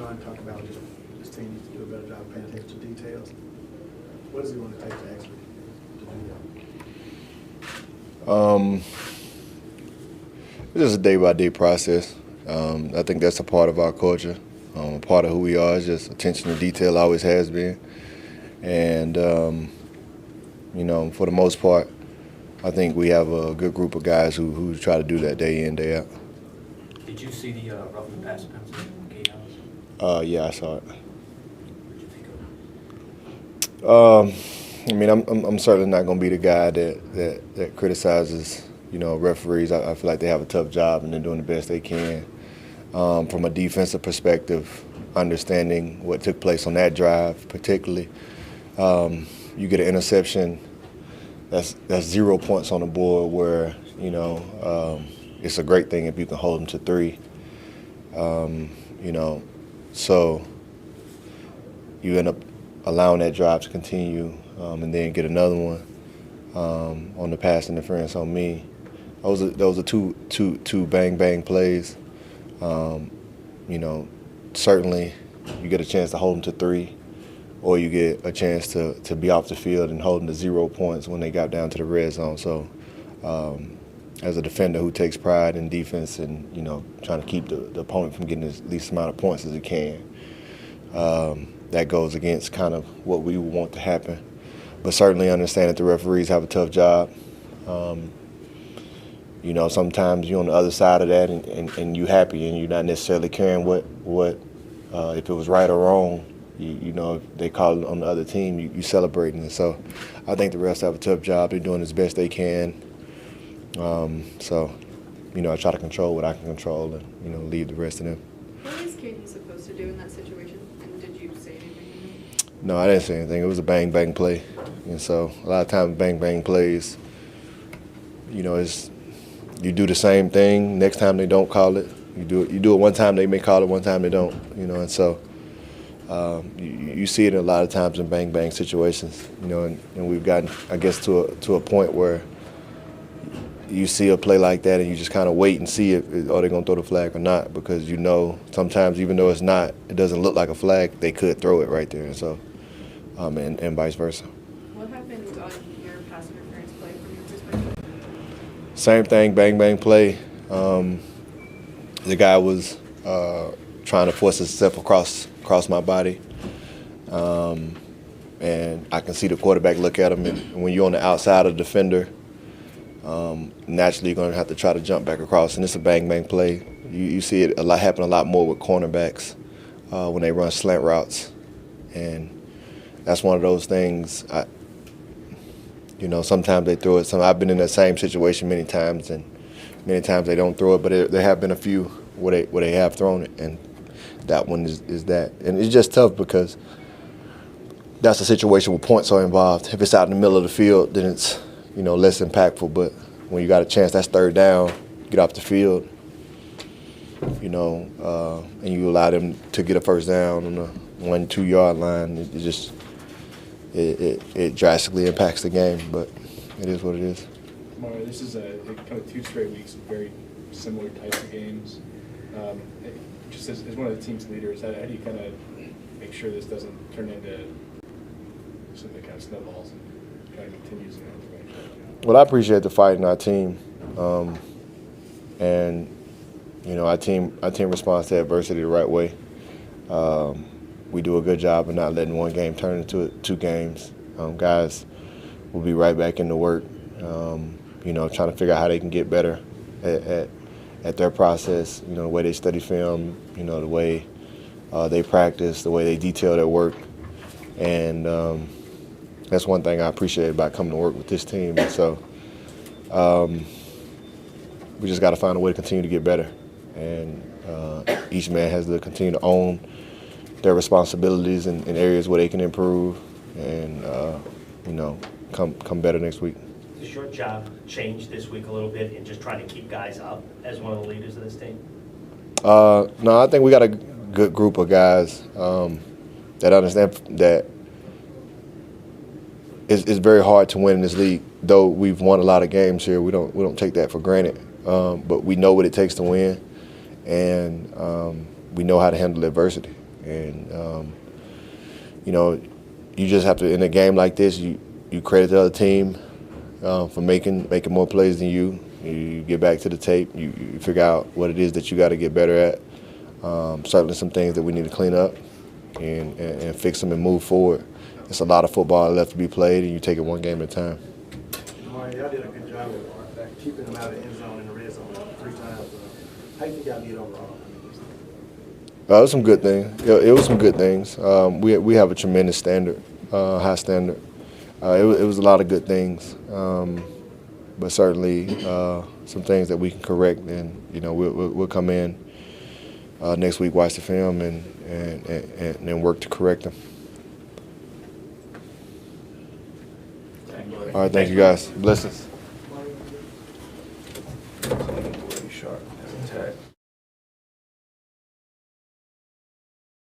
Sean talked about just this team needs to do a better job of paying attention to details. What does he want to take to actually to do that? It's just a day-by-day process. I think that's a part of our culture. A part of who we are is just attention to detail, always has been. And, for the most part, I think we have a good group of guys who try to do that day in, day out. Did you see the roughing pass penalty from Kate House? Yeah, I saw it. What did you think of it? I'm certainly not going to be the guy that criticizes, referees. I feel like they have a tough job and they're doing the best they can. From a defensive perspective, understanding what took place on that drive, particularly, you get an interception. That's 0 points on the board. Where it's a great thing if you can hold them to 3. So you end up allowing that drive to continue, and then get another one on the pass interference on me. Those are two bang plays. Certainly you get a chance to hold them to 3, or you get a chance to be off the field and hold them to 0 points when they got down to the red zone. So as a defender who takes pride in defense and, trying to keep the opponent from getting the least amount of points as it can, that goes against kind of what we want to happen. But certainly understand that the referees have a tough job. Sometimes you're on the other side of that and you're happy and you're not necessarily caring what if it was right or wrong. If they call it on the other team, you celebrating it. So I think the refs have a tough job. They're doing as best they can. I try to control what I can control and, leave the rest of them. What is Katie supposed to do in that situation? And did you say anything? No, I didn't say anything. It was a bang play. And so a lot of times bang plays, you do the same thing. Next time they don't call it. You do it one time, they may call it, one time they don't. And so you see it a lot of times in bang situations. And we've gotten, I guess, to a point where you see a play like that and you just kind of wait and see if are they going to throw the flag or not, because sometimes even though it doesn't look like a flag, they could throw it right there. And so and vice versa. What happened on your pass interference play from your perspective? Same thing, bang play. The guy was trying to force himself across my body, and I can see the quarterback look at him. And when you're on the outside of the defender, naturally you're going to have to try to jump back across, and it's a bang play. You see it happen a lot more with cornerbacks when they run slant routes, and that's one of those things. Sometimes they throw it. I've been in that same situation many times, and many times they don't throw it. But there have been a few where they have thrown it, and that one is that. And it's just tough because that's a situation where points are involved. If it's out in the middle of the field, then it's less impactful. But when you got a chance, that's third down, get off the field, and you allow them to get a first down on the 1-2 yard line, it drastically impacts the game, but it is what it is. Demario, this is kind of 2 straight weeks of very similar types of games. Just as one of the team's leaders, how do you kind of make sure this doesn't turn into something that kind of snowballs and kind of continues in that direction? Well, I appreciate the fight in our team, and our team responds to adversity the right way. We do a good job of not letting one game turn into 2 games. Guys will be right back into work, trying to figure out how they can get better at their process, the way they study film, the way they practice, the way they detail their work. And that's one thing I appreciate about coming to work with this team. And so we just got to find a way to continue to get better. And each man has to continue to own their responsibilities in areas where they can improve and, come better next week. Does your job change this week a little bit in just trying to keep guys up as one of the leaders of this team? No, I think we got a good group of guys that understand that it's very hard to win in this league. Though we've won a lot of games here, we don't take that for granted. But we know what it takes to win, and we know how to handle adversity. And you know, you just have to, in a game like this, you credit the other team for making more plays than you. You get back to the tape, you figure out what it is that you got to get better at. Certainly some things that we need to clean up and fix them and move forward. It's a lot of football left to be played, and you take it one game at a time. Demario, y'all did a good job of keeping them out of the end zone and the red zone 3 times. How do you think y'all did overall? It was some good things. It was some good things. We have a tremendous standard, high standard. It was a lot of good things, but certainly some things that we can correct. And you know, we'll come in next week, watch the film, and work to correct them. All right, thank you guys. Blessings.